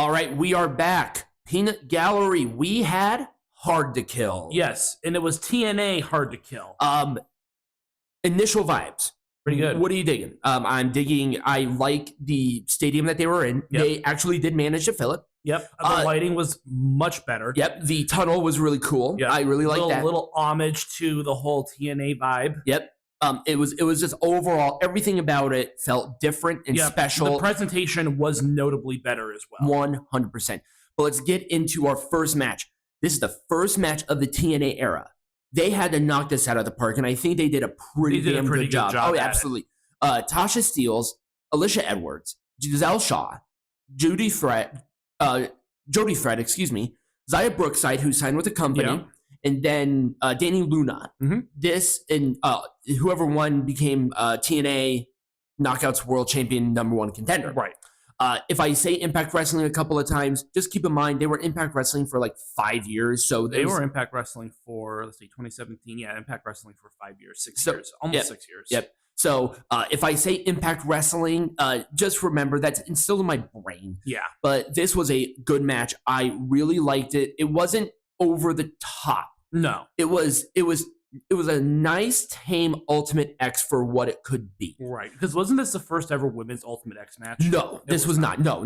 All right, we are back. Peanut Gallery, we had Hard to Kill. Yes, and it was TNA Hard to Kill. Initial vibes. Pretty good. What are you digging? I'm digging, I like the stadium that they were in. Yep. They actually did manage to fill it. Yep, the lighting was much better. Yep, the tunnel was really cool. Yep. I really like that. A little homage to the whole TNA vibe. Yep. It was just overall, everything about it felt different and special. The presentation was notably better as well. 100%. But let's get into our first match. This is the first match of the TNA era. They had to knock this out of the park, and I think they did a pretty good job. Oh, yeah, absolutely. Tasha Steele, Alisha Edwards, Gisele Shaw, Jody Threat, Zaya Brookside, who signed with the company, and then Dani Luna. Mm-hmm. This and whoever won became TNA Knockouts World Champion #1 contender. Right. If I say Impact Wrestling a couple of times, just keep in mind they were Impact Wrestling for like 5 years. So they were Impact Wrestling for 2017. Yeah, Impact Wrestling for 5 years, 6 years, almost 6 years. Yep. So if I say Impact Wrestling, just remember that's instilled in my brain. Yeah. But this was a good match. I really liked it. It wasn't over the top. No. It was a nice, tame Ultimate X for what it could be. Right. Because wasn't this the first ever women's Ultimate X match? No, this was not. No.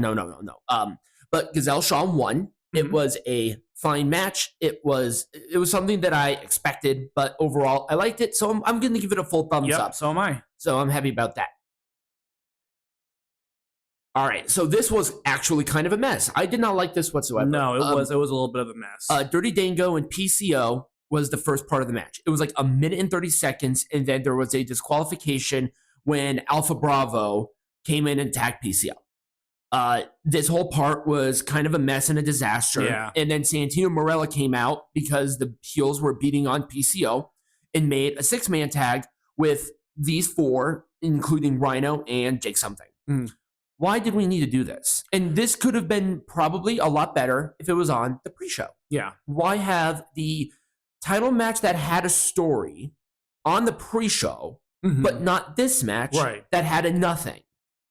But Gisele Shaw won. Mm-hmm. It was a fine match. It was something that I expected, but overall, I liked it. So I'm going to give it a full thumbs up. So am I. So I'm happy about that. All right, so this was actually kind of a mess. I did not like this whatsoever. No, it was a little bit of a mess. Dirty Dango and PCO was the first part of the match. It was like 1 minute and 30 seconds, and then there was a disqualification when Alpha Bravo came in and tagged PCO. This whole part was kind of a mess and a disaster. Yeah. And then Santino Marella came out because the heels were beating on PCO and made a 6-man tag with these 4, including Rhino and Jake something. Mm. Why did we need to do this? And this could have been probably a lot better if it was on the pre-show. Yeah. Why have the title match that had a story on the pre-show, but not this match that had a nothing?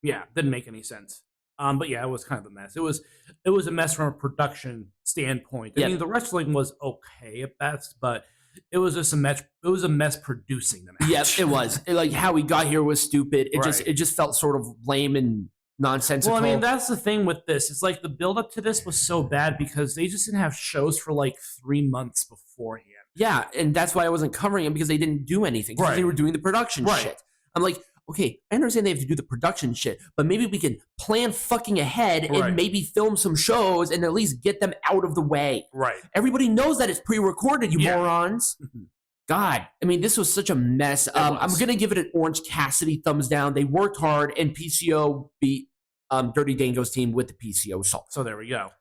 Yeah, didn't make any sense. But yeah, it was kind of a mess. It was a mess from a production standpoint. I mean, the wrestling was okay at best, but it was just a mess. It was a mess producing the match. Yes, it was. Like how we got here was stupid. It just felt sort of lame and nonsensical. Well, I mean, that's the thing with this. It's like the build up to this was so bad because they just didn't have shows for like 3 months beforehand. Yeah, and that's why I wasn't covering them because they didn't do anything. Because they were doing the production shit. I'm like, okay, I understand they have to do the production shit, but maybe we can plan fucking ahead and maybe film some shows and at least get them out of the way. Right. Everybody knows that it's pre-recorded, you morons. God, I mean, this was such a mess. I'm going to give it an Orange Cassidy thumbs down. They worked hard, and PCO beat Dirty Dango's team with the PCO assault. So there we go.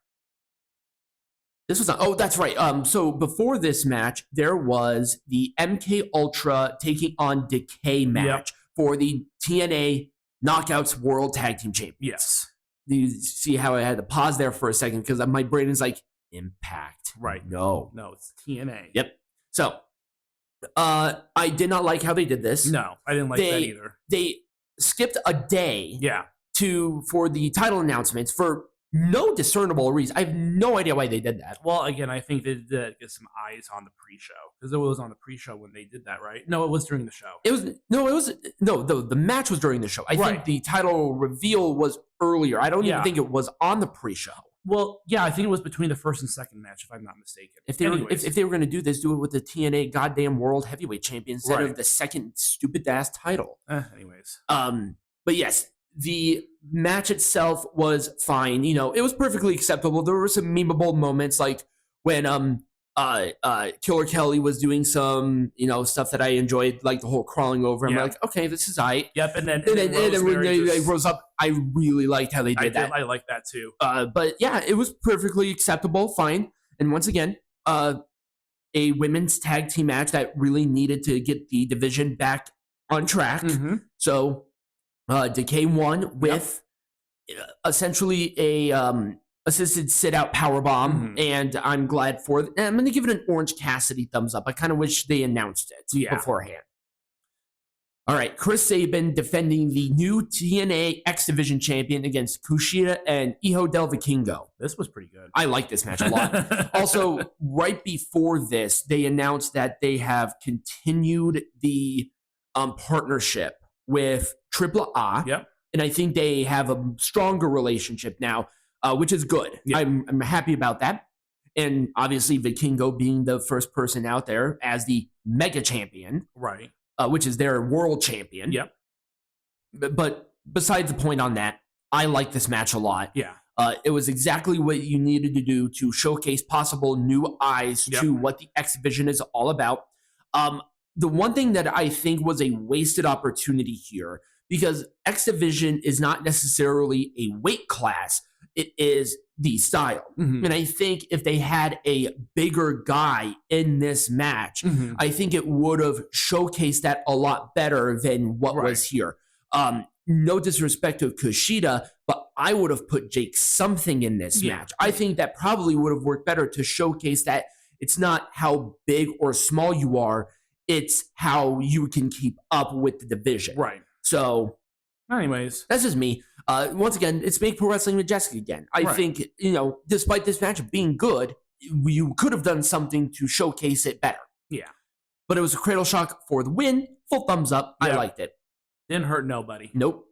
This was oh, that's right. So before this match, there was the MK Ultra taking on Decay match for the TNA Knockouts World Tag Team Championship. Yes. You see how I had to pause there for a second because my brain is like, Impact. Right. No, it's TNA. Yep. So I did not like how they did this. No, I didn't like that either. They skipped a day Yeah. for the title announcements for no discernible reason. I have no idea why they did that. Well, again, I think they did that to get some eyes on the pre-show because it was on the pre-show when they did that, right? No, it was during the show. The match was during the show. I think the title reveal was earlier. I don't even think it was on the pre-show. Well, yeah, I think it was between the first and second match, if I'm not mistaken. If they were going to do this, do it with the TNA goddamn World Heavyweight Champion instead of the second stupid ass title. Anyways, but yes. The match itself was fine. You know, it was perfectly acceptable. There were some memeable moments, like when Killer Kelly was doing some, stuff that I enjoyed, like the whole crawling over. I'm like, okay, this is aight. Yep, and then when they rose up, I really liked how they did that. I like that too. But yeah, it was perfectly acceptable, fine. And once again, a women's tag team match that really needed to get the division back on track. Mm-hmm. So. Decay won with essentially a assisted sit-out powerbomb, and I'm glad for it. And I'm going to give it an Orange Cassidy thumbs up. I kind of wish they announced it beforehand. All right, Chris Sabin defending the new TNA X Division champion against KUSHIDA and Hijo del Vikingo. This was pretty good. I like this match a lot. Also, right before this, they announced that they have continued the partnership with AAA. Yep. And I think they have a stronger relationship now, which is good. Yep. I'm happy about that. And obviously, Vikingo being the first person out there as the mega champion. Right. Which is their world champion. Yep. But besides the point on that, I like this match a lot. Yeah. It was exactly what you needed to do to showcase possible new eyes to what the X Division is all about. The one thing that I think was a wasted opportunity here, because X Division is not necessarily a weight class, it is the style. Mm-hmm. And I think if they had a bigger guy in this match, I think it would have showcased that a lot better than what was here. No disrespect to KUSHIDA, but I would have put Jake something in this match. I think that probably would have worked better to showcase that it's not how big or small you are, it's how you can keep up with the division. Right. So, anyways, that's just me. Once again, it's Make Pro Wrestling Majestic again. I think, despite this match being good, you could have done something to showcase it better. Yeah. But it was a cradle shock for the win. Full thumbs up. I liked it. Didn't hurt nobody. Nope.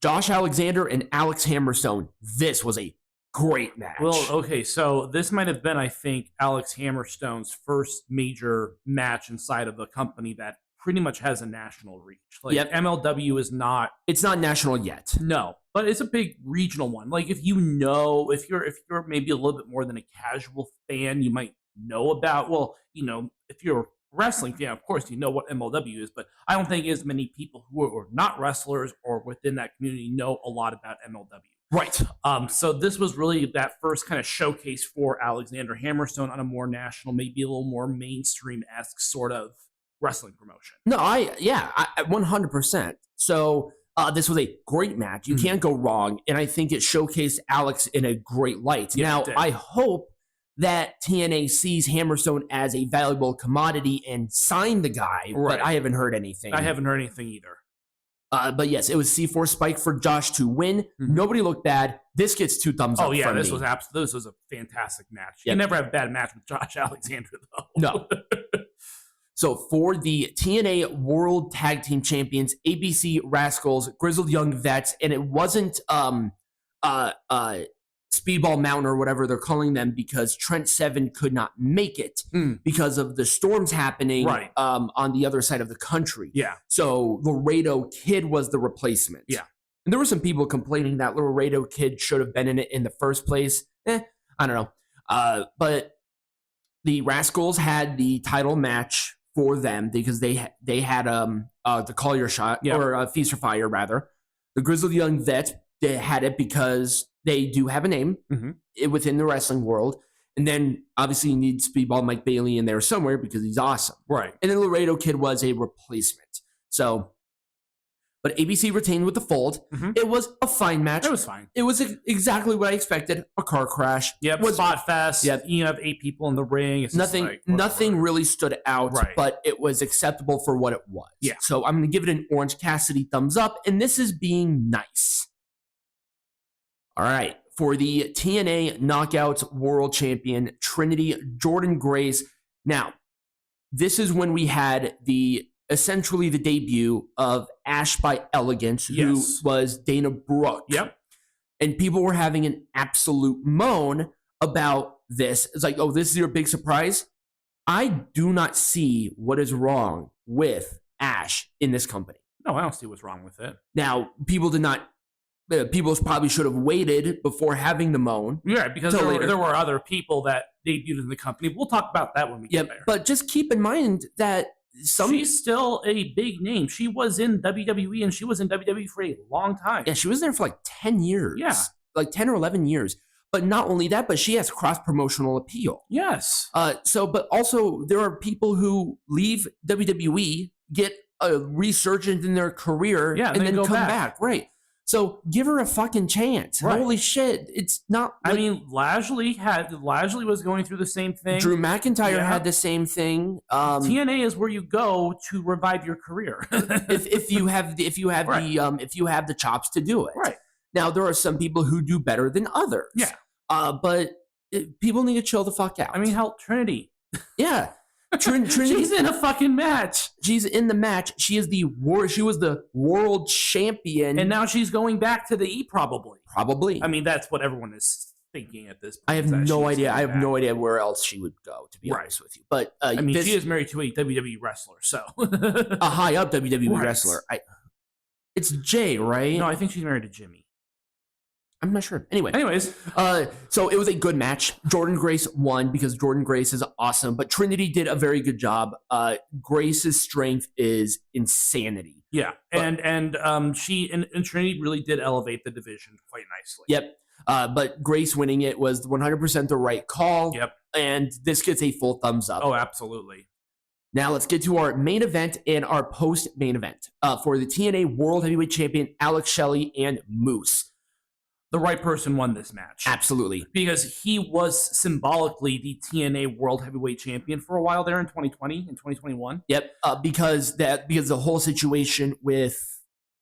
Josh Alexander and Alex Hammerstone. This was a great match. Well, okay, so this might have been, I think, Alex Hammerstone's first major match inside of a company that pretty much has a national reach. Like MLW is not. It's not national yet. No, but it's a big regional one. Like if you're maybe a little bit more than a casual fan, you might know about. Well, if you're a wrestling fan, of course you know what MLW is. But I don't think as many people who are not wrestlers or within that community know a lot about MLW. Right. So this was really that first kind of showcase for Alexander Hammerstone on a more national, maybe a little more mainstream-esque sort of wrestling promotion. No, I 100%. So this was a great match. You can't go wrong. And I think it showcased Alex in a great light. Yeah, now, I hope that TNA sees Hammerstone as a valuable commodity and sign the guy, but I haven't heard anything. I haven't heard anything either. But yes, it was C4 Spike for Josh to win. Nobody looked bad. This gets 2 thumbs up. Oh yeah, from this me. this was a fantastic match. You never have a bad match with Josh Alexander though. No. So for the TNA World Tag Team Champions, ABC Rascalz, Grizzled Young Vets, and it wasn't Speedball Mountain or whatever they're calling them because Trent Seven could not make it because of the storms happening on the other side of the country. Yeah. So Laredo Kid was the replacement. Yeah. And there were some people complaining that Laredo Kid should have been in it in the first place. I don't know. But the Rascalz had the title match for them because they had the Call Your Shot or Feast or Fire rather. The Grizzled Young Vets, they had it because they do have a name within the wrestling world. And then obviously you need Speedball Mike Bailey in there somewhere because he's awesome. Right. And then Laredo Kid was a replacement. So, but ABC retained with the fold. It was a fine match. It was fine. It was exactly what I expected. A car crash. Yep. Was spot fest. Yep. You have 8 people in the ring. It's nothing really stood out, Right. but it was acceptable for what it was. Yeah. So I'm going to give it an Orange Cassidy thumbs up, and this is being nice. All right. For the TNA Knockouts World Champion, Trinity, Jordan Grace. Now, this is when we had essentially the debut of Ash by Elegance, who was Dana Brooke. Yep. And people were having an absolute moan about this. It's like, oh, this is your big surprise? I do not see what is wrong with Ash in this company. No, I don't see what's wrong with it. Now, people probably should have waited before having the moan. Yeah, because there were other people that debuted in the company. We'll talk about that when we get there. But just keep in mind that she's still a big name. She was in WWE and she was in WWE for a long time. Yeah, she was there for like 10 years. Yeah. Like 10 or 11 years. But not only that, but she has cross-promotional appeal. Yes. But also there are people who leave WWE, get a resurgence in their career, and then come back. Right. So give her a fucking chance. Right. Holy shit. It's not. I mean, Lashley was going through the same thing. Drew McIntyre had the same thing. TNA is where you go to revive your career. if you have the chops to do it. Right. Now there are some people who do better than others. Yeah. But people need to chill the fuck out. I mean, hell, Trinity. Yeah. Trinity. She's in a fucking match. She's in the match. She was the world champion, and now she's going back to the E. Probably. I mean, that's what everyone is thinking at this point. I have no idea. I have no idea where else she would go. To be honest with you, but I mean, she is married to a WWE wrestler, so a high up WWE wrestler. It's Jay, right? No, I think she's married to Jimmy. I'm not sure. Anyways, so it was a good match. Jordynne Grace won because Jordynne Grace is awesome, but Trinity did a very good job. Grace's strength is insanity. Yeah, and she and Trinity really did elevate the division quite nicely. Yep. But Grace winning it was 100% the right call. Yep. And this gets a full thumbs up. Oh, absolutely. Now let's get to our main event and our post-main event for the TNA World Heavyweight Champion Alex Shelley and Moose. The right person won this match. Absolutely. Because he was symbolically the TNA World Heavyweight Champion for a while there in 2020 and 2021. Yep. Because the whole situation with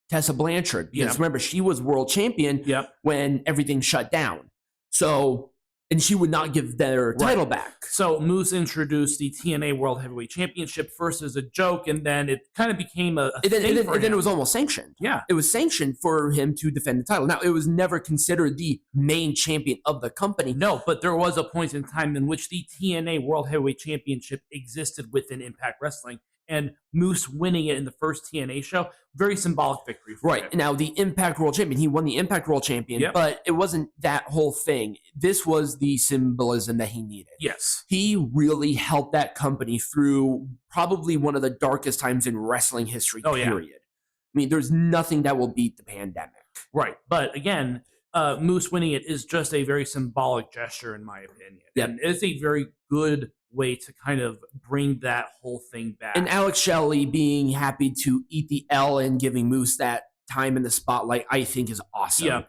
Tessa Blanchard. Because remember, she was world champion when everything shut down. So, and she would not give their title back. So Moose introduced the TNA World Heavyweight Championship first as a joke, and then it kind of became a thing for him. Then it was almost sanctioned. Yeah. It was sanctioned for him to defend the title. Now, it was never considered the main champion of the company. No, but there was a point in time in which the TNA World Heavyweight Championship existed within Impact Wrestling, and Moose winning it in the first TNA show, very symbolic victory for him. Now, the Impact World Champion, he won the Impact World Champion, but it wasn't that whole thing. This was the symbolism that he needed. Yes. He really helped that company through probably one of the darkest times in wrestling history, period. Yeah. I mean, there's nothing that will beat the pandemic. Right. But again, Moose winning it is just a very symbolic gesture, in my opinion. Yep. And it's a very good way to kind of bring that whole thing back. And Alex Shelley being happy to eat the L and giving Moose that time in the spotlight, I think is awesome. Yeah.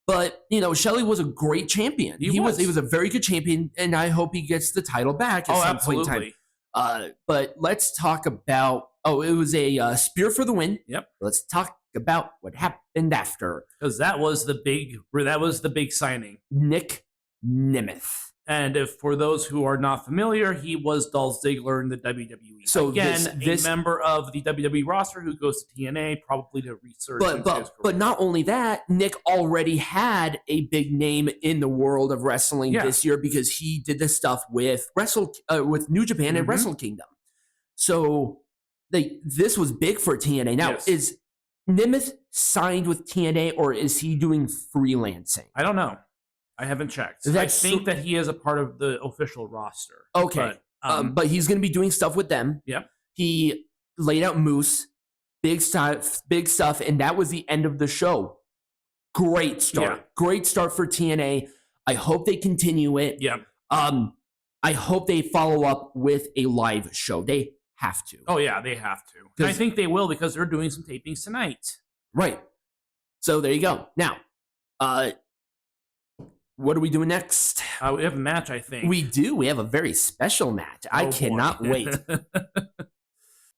But, Shelley was a great champion. He was a very good champion, and I hope he gets the title back at some point in time. But let's talk about, it was a spear for the win. Yep. Let's talk about what happened after. Because that was the big signing. Nic Nemeth. And if for those who are not familiar, he was Dolph Ziggler in the WWE. So again, a member of the WWE roster who goes to TNA, probably to research. But not only that, Nick already had a big name in the world of wrestling this year because he did this stuff with New Japan and Wrestle Kingdom. So this was big for TNA. Now, is Nemeth signed with TNA or is he doing freelancing? I don't know. I haven't checked. I think that he is a part of the official roster. Okay. But he's going to be doing stuff with them. Yeah. He laid out Moose, big stuff, and that was the end of the show. Great start. Yeah. Great start for TNA. I hope they continue it. Yeah. I hope they follow up with a live show. They have to. Oh, yeah, they have to. And I think they will because they're doing some tapings tonight. Right. So there you go. Now, what are we doing next? We have a match, I think. We do. We have a very special match. I cannot wait.